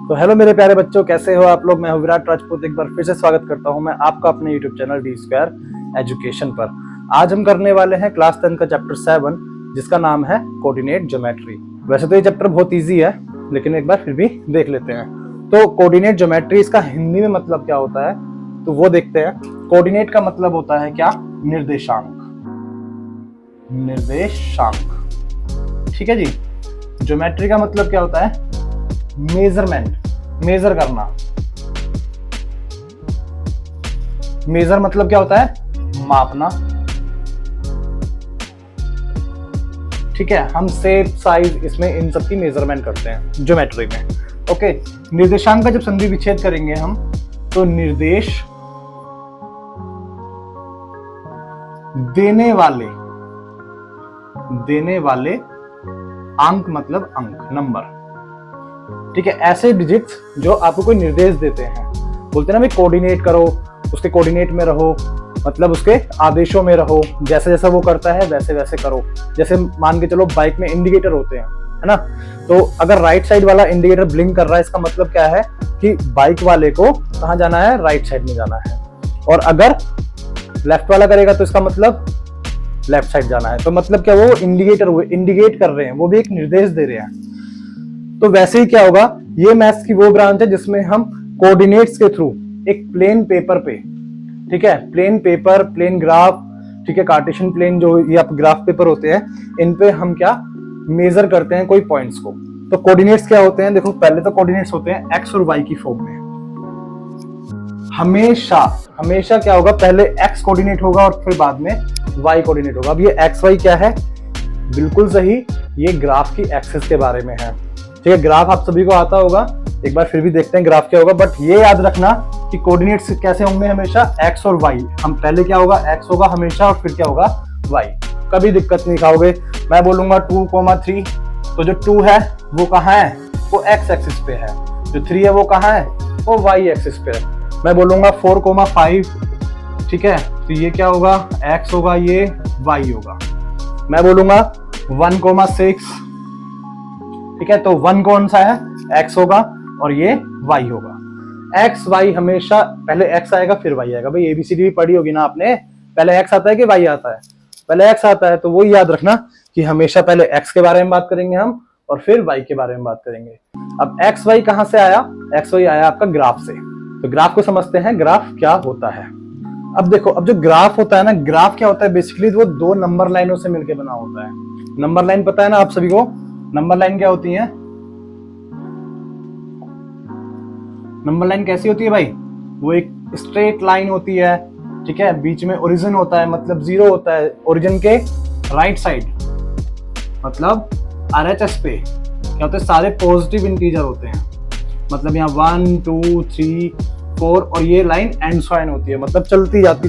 तो हेलो मेरे प्यारे बच्चों, कैसे हो आप लोग। मैं हूं विराट राजपूत, एक बार फिर से स्वागत करता हूं मैं आपका अपने YouTube channel D square education पर। आज हम करने वाले हैं क्लास 10 का चैप्टर 7, जिसका नाम है कोऑर्डिनेट ज्योमेट्री। वैसे तो ये चैप्टर बहुत इजी है, लेकिन एक बार फिर भी देख लेते हैं। तो कोऑर्डिनेट ज्योमेट्री, इसका हिंदी में मतलब क्या होता है तो वो देखते हैं। कोऑर्डिनेट का मतलब होता है क्या? निर्देशांक। निर्देशांक, ठीक है जी। ज्योमेट्री का मतलब क्या होता है? मेजरमेंट, मेजर करना। मेजर मतलब क्या होता है? मापना, ठीक है। हम शेप, साइज, इसमें इन सब की मेजरमेंट करते हैं ज्योमेट्री में। ओके, निर्देशांक का जब संधि विच्छेद करेंगे हम, तो निर्देश देने वाले अंक मतलब अंक, नंबर, ठीक है। ऐसे डिजिट्स जो आपको कोई निर्देश देते हैं, बोलते हैं ना भाई कोऑर्डिनेट करो, उसके कोऑर्डिनेट में रहो, मतलब उसके आदेशों में रहो, जैसे जैसा वो करता है वैसे वैसे करो। जैसे मान के चलो बाइक में इंडिकेटर होते हैं, है ना। तो अगर राइट साइड वाला इंडिकेटर ब्लिंक कर रहा है, इसका मतलब क्या है कि बाइक वाले को कहाँ जाना है? राइट साइड में जाना है। और अगर लेफ्ट वाला करेगा तो इसका मतलब लेफ्ट साइड जाना है। तो मतलब क्या, वो इंडिकेटर हुए, इंडिकेट कर रहे हैं, वो भी एक निर्देश दे रहे हैं। तो वैसे ही क्या होगा, ये मैथ्स की वो ब्रांच है जिसमें हम कोऑर्डिनेट्स के थ्रू एक प्लेन पेपर पे, ठीक है, प्लेन पेपर, प्लेन ग्राफ, ठीक है, कार्टेशियन प्लेन जो ये आप ग्राफ पेपर होते हैं, इन पे हम क्या मेजर करते हैं कोई पॉइंट्स को। तो कोऑर्डिनेट्स क्या होते हैं? देखो, पहले तो कोऑर्डिनेट्स होते हैं एक्स और वाई की फॉर्म में। हमेशा क्या होगा, पहले एक्स कोऑर्डिनेट होगा और फिर बाद में वाई कोऑर्डिनेट होगा। अब ये एक्स वाई क्या है? बिल्कुल सही, ये ग्राफ की एक्सिस के बारे में है, ठीक है। ग्राफ आप सभी को आता होगा, एक बार फिर भी देखते हैं ग्राफ क्या होगा। बट ये याद रखना कि कोऑर्डिनेट्स कैसे होंगे हमेशा? एक्स और वाई। हम पहले क्या होगा? एक्स होगा हमेशा और फिर क्या होगा? वाई। कभी दिक्कत नहीं खाओगे। मैं बोलूंगा 2,3, तो जो 2 है वो कहाँ है? वो एक्स एक्सिस पे है। जो 3 है वो कहाँ है? वो वाई एक्सिस पे है। मैं बोलूंगा 4,5, ठीक है, तो ये क्या होगा? एक्स होगा, ये वाई होगा। मैं बोलूंगा 1,6, ठीक है, तो 1 कौन सा है? एक्स होगा और ये वाई होगा। एक्स वाई, हमेशा पहले एक्स आएगा फिर वाई आएगा। भाई एबीसीडी भी पढ़ी होगी ना आपने, पहले एक्स आता है कि वाई आता है? पहले एक्स आता है। तो वो याद रखना कि हमेशा पहले एक्स के बारे में बात करेंगे हम और फिर वाई के बारे में बात करेंगे। अब एक्स वाई कहां से आया? एक्स वाई आया आपका ग्राफ से। तो ग्राफ को समझते हैं, ग्राफ क्या होता है। अब देखो, अब जो ग्राफ होता है ना, ग्राफ क्या होता है बेसिकली? वो 2 नंबर लाइनों से मिलकर बना होता है। नंबर लाइन पता है ना आप सभी को? नंबर लाइन क्या होती है? नंबर लाइन कैसी होती है भाई? वो एक स्ट्रेट लाइन होती है, ठीक है। बीच में ओरिजिन होता है, मतलब 0 होता है। ओरिजिन के राइट साइड मतलब आरएचएस पे क्या होते हैं? सारे पॉजिटिव इंटीजर होते हैं। मतलब यहाँ 1, 2, 3, 4 और ये लाइन एंड साइन होती है, मतलब चलती जाती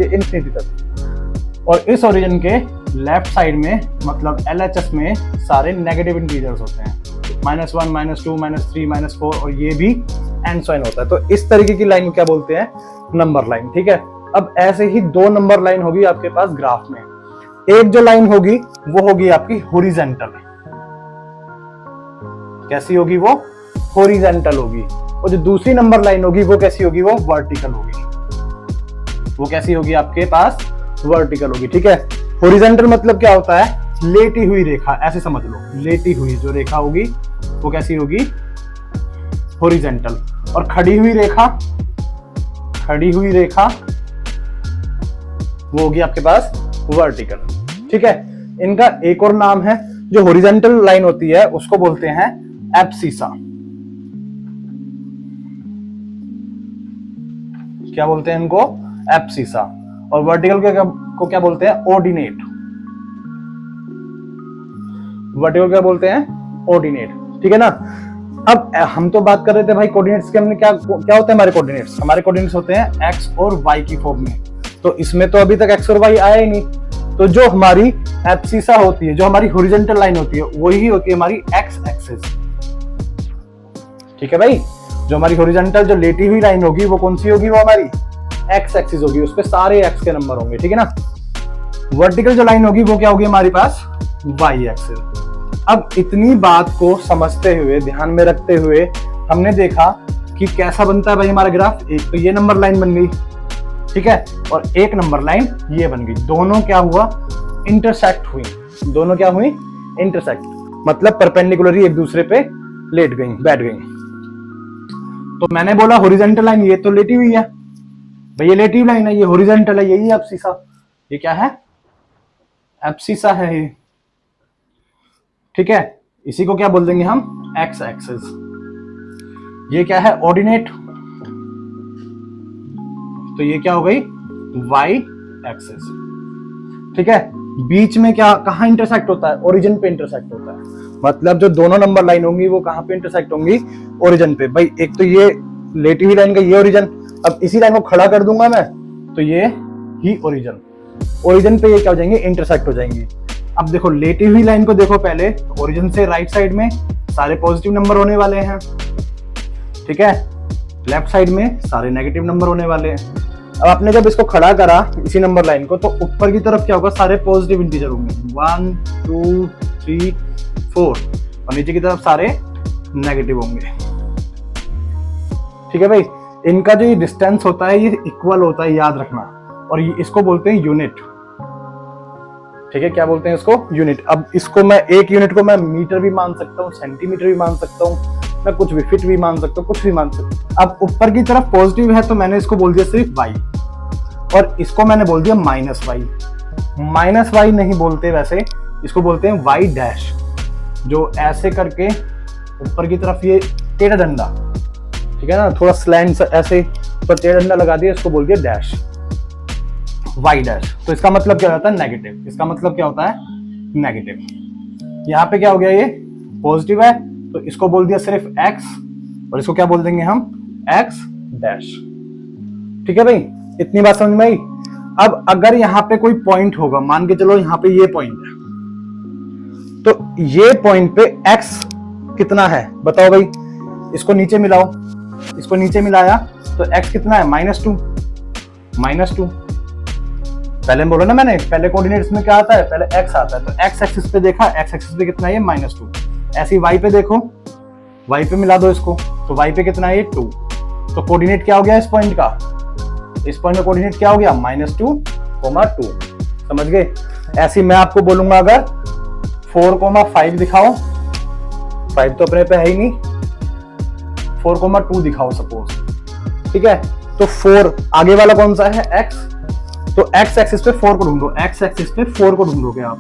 है इन्फिनिटी तक। और इस ओरिजिन के लेफ्ट साइड में मतलब एलएचएस में सारे नेगेटिव इंटीजर्स होते हैं, -1, -2, -3, -4 और ये भी एंड साइन होता है। तो इस तरीके की लाइन को क्या बोलते हैं? नंबर लाइन, ठीक है। अब ऐसे ही 2 नंबर लाइन होगी आपके पास ग्राफ में। एक जो लाइन होगी वो होगी आपकी हॉरिजॉन्टल। कैसी होगी वो? हॉरिजॉन्टल होगी। और जो दूसरी नंबर लाइन होगी वो कैसी होगी? वो वर्टिकल होगी। वो कैसी होगी आपके पास? वर्टिकल होगी, ठीक है। हॉरिजॉन्टल मतलब क्या होता है? लेटी हुई रेखा, ऐसे समझ लो। लेटी हुई जो रेखा होगी वो कैसी होगी? हॉरिजॉन्टल। और खड़ी हुई रेखा वो होगी आपके पास वर्टिकल, ठीक है। इनका एक और नाम है, जो हॉरिजॉन्टल लाइन होती है उसको बोलते हैं एब्सिसा। क्या बोलते हैं इनको? एब्सिसा। और वर्टिकल को क्या बोलते हैं? ऑर्डिनेट। वर्टिकल क्या बोलते हैं? ऑर्डिनेट, ठीक है ना। अब हम तो बात कर रहे थे भाई कोऑर्डिनेट्स के, हमने क्या होते हैं हमारे कोऑर्डिनेट्स? हमारे कोऑर्डिनेट्स होते हैं एक्स और वाई की फॉर्म में। तो इसमें तो अभी तक एक्स और वाई आया ही नहीं। तो जो हमारी एब्सिसा होती है, जो हमारी हॉरिजॉन्टल लाइन होती है, वही होती है हमारी एक्स एक्सिस, ठीक है भाई। जो हमारी हॉरिजॉन्टल जो लेटी हुई लाइन होगी वो कौन सी होगी? वो हमारी एक्स एक्सिस होगी, उस पे सारे एक्स के नंबर होंगे, ठीक है ना। वर्टिकल जो लाइन होगी वो क्या होगी हमारे पास? Y axis. अब इतनी बात को समझते हुए, ध्यान में रखते हुए हमने देखा कि कैसा बनता है भाई हमारा ग्राफ। एक तो ये नंबर लाइन बन गई, ठीक है, और एक नंबर लाइन ये बन गई। दोनों क्या हुआ, इंटरसेक्ट हुई। दोनों क्या हुई, इंटरसेक्ट, मतलब परपेंडिकुलरली एक दूसरे पे लेट गई, बैठ गई। तो मैंने बोला हॉरिजॉन्टल लाइन, ये तो लेटी हुई है भाई, ये लेटिव लाइन है, ये हॉरिजॉन्टल है, यही एब्सिसा। ये क्या है, एब्सिसा है ये, ठीक है। इसी को क्या बोल देंगे हम, एक्स एक्सिस। ये क्या है, ऑर्डिनेट, तो ये क्या हो गई, वाई एक्सिस, ठीक है। बीच में क्या, कहां इंटरसेक्ट होता है, ओरिजिन पे इंटरसेक्ट होता है। मतलब जो दोनों नंबर लाइन होंगी वो कहां पे इंटरसेक्ट होंगी, ओरिजिन पे। भाई एक तो ये लेटी हुई लाइन का ये ओरिजिन, अब इसी लाइन को खड़ा कर दूंगा मैं तो ये ही ओरिजिन, ओरिजिन पे ये क्या हो जाएंगे, इंटरसेक्ट हो जाएंगी। अब देखो लेटी हुई लाइन को देखो पहले, ओरिजिन से राइट साइड में सारे पॉजिटिव नंबर होने वाले हैं, ठीक है, लेफ्ट साइड में सारे नेगेटिव नंबर होने वाले हैं। अब आपने जब इसको खड़ा करा इसी नंबर लाइन को, तो ऊपर की तरफ क्या होगा, सारे पॉजिटिव इंटीजर होंगे, 1 2 3 4, और नीचे की तरफ सारे नेगेटिव होंगे, ठीक है भाई। इनका जो ये डिस्टेंस होता है ये इक्वल होता है, याद रखना, और ये इसको बोलते हैं यूनिट, ठीक है। क्या बोलते हैं इसको, यूनिट। अब इसको मैं, एक यूनिट को मैं मीटर भी मान सकता हूँ, सेंटीमीटर भी मान सकता हूँ, मैं कुछ भी, फिट भी मान सकता हूँ, कुछ भी मान सकता हूँ। अब ऊपर की तरफ पॉजिटिव है तो मैंने इसको बोल दिया सिर्फ y, और इसको मैंने बोल दिया माइनस y। माइनस y नहीं बोलते वैसे, इसको बोलते हैं y डैश, जो ऐसे करके ऊपर की तरफ ये टेढ़ा डंडा, ठीक है ना, थोड़ा स्लैंट ऐसे ऊपर टेढ़ा डंडा लगा दिया, इसको बोल दिया डैश, y डैश। तो इसका मतलब क्या होता है, नेगेटिव। इसका मतलब क्या होता है, नेगेटिव। यहाँ पे क्या हो गया, ये पॉजिटिव है तो इसको बोल दिया सिर्फ x, और इसको क्या बोल देंगे हम, x डैश, ठीक है भाई। इतनी बात समझ में आई। अब अगर यहाँ पे कोई पॉइंट होगा, मान के चलो यहाँ पे ये पॉइंट है, तो ये पॉइंट पे x कितना है बताओ भाई, इसको नीचे मिलाओ, इसको नीचे मिलाया तो x कितना है, -2, -2। पहले बोला ना मैंने, पहले कोऑर्डिनेट्स में क्या आता है, पहले x आता है, तो x एक्सिस पे देखा, x एक्सिस पे कितना है, ये -2। ऐसे ही y पे देखो, y पे मिला दो इसको, तो y पे कितना है, ये 2। तो कोऑर्डिनेट क्या हो गया इस पॉइंट का, इस पॉइंट का कोऑर्डिनेट क्या हो गया, -2, 2। समझ गए। ऐसे ही मैं आपको बोलूंगा अगर 4,5 दिखाओ, 5 तो अपने पे है ही नहीं, 4,2 दिखाओ सपोज, ठीक है। तो 4 आगे वाला कौन सा है, x, तो x एक्सिस पे 4 को ढूंढो, x एक्सिस पे 4 को ढूंढोगे आप,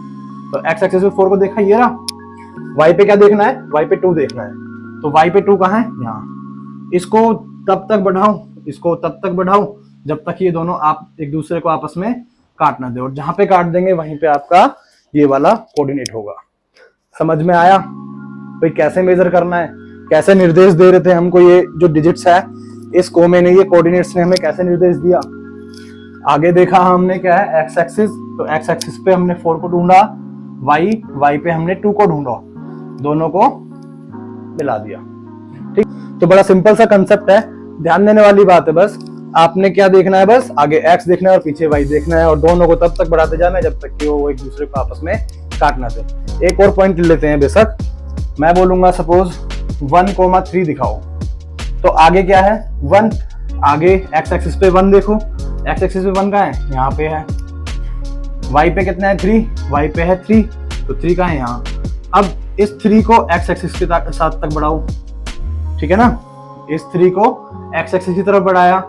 तो x एक्सिस पे 4 को देखा, ये रहा। y पे क्या देखना है, y पे 2 देखना है, तो y पे 2 कहाँ है, यहाँ। इसको तब तक बढ़ाओ, इसको तब तक बढ़ाओ जब तक ये दोनों आप एक दूसरे को आपस में काट ना दे, और जहां पे काट देंगे वहीं पे आपका ये वाला कोऑर्डिनेट होगा। समझ में आया भाई, कैसे मेजर करना है, कैसे निर्देश दे रहे थे हमको, ये जो डिजिट्स है इस कोमे ने, ये कोऑर्डिनेट्स ने हमें कैसे निर्देश दिया। आगे देखा हमने क्या है, एक्स एक्सिस, तो एक्स एक्सिस पे हमने 4 को ढूंढा, y पे हमने 2 को ढूंढा, दोनों को मिला दिया, ठीक। तो बड़ा सिंपल सा कंसेप्ट है, ध्यान देने वाली बात है बस, आपने क्या देखना है, बस आगे x देखना है और पीछे y देखना है, और दोनों को तब तक बढ़ाते जाना है जब तक कि वो एक दूसरे को आपस में काट ना दे। एक और पॉइंट लेते हैं, बेशक मैं बोलूंगा सपोज 1,3 दिखाओ, तो आगे क्या है 1, आगे x एक्सिस पे 1 देखो, x एक्सिस पे 1 कहाँ है, यहाँ पे है। y पे कितना है 3, y पे है 3, तो 3 कहाँ है, यहाँ। अब इस 3 को x एक्सिस के साथ तक बढ़ाओ, ठीक है ना, इस 3 को x एक्सिस की तरफ बढ़ाया,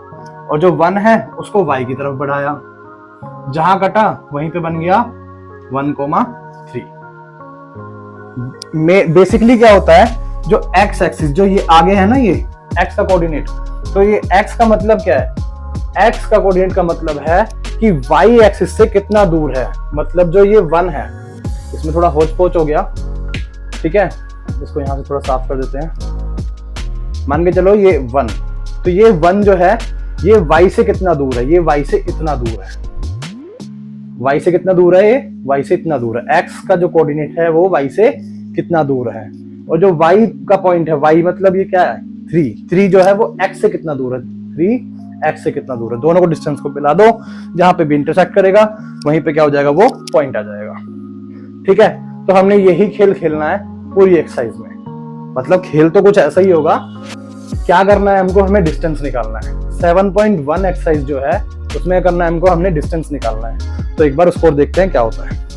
और जो 1 है उसको y की तरफ बढ़ाया, जहां कटा वहीं पे बन गया 1,3। बेसिकली क्या होता है, जो x एक्सिस, जो ये आगे है ना, ये x का कोऑर्डिनेट, तो ये x का मतलब क्या है, x का कोऑर्डिनेट का मतलब है कि y एक्सिस से कितना दूर है। मतलब जो ये 1 है, इसमें थोड़ा होच पोच हो गया, ठीक है, इसको यहां से थोड़ा साफ कर देते हैं। मान के चलो ये 1, तो ये 1 जो है ये y से कितना दूर है, ये y से इतना दूर है, y से कितना दूर है, ये y से इतना दूर है। x का जो कोऑर्डिनेट है वो y से कितना दूर है, और जो y का पॉइंट है, y मतलब ये क्या है 3 जो है वो x से कितना दूर है, 3 x से कितना दूर है। दोनों को डिस्टेंस को मिला दो, जहां पे भी इंटरसेक्ट करेगा वहीं पे क्या हो जाएगा, वो पॉइंट आ जाएगा, ठीक है। तो हमने यही खेल खेलना है पूरी एक्सरसाइज में। मतलब खेल तो कुछ ऐसा ही होगा क्या करना है हमको, हमें डिस्टेंस निकालना है। 7.1 एक्सरसाइज जो है उसमें करना है हमको, हमने डिस्टेंस निकालना है। तो एक बार स्कोर देखते हैं क्या होता है।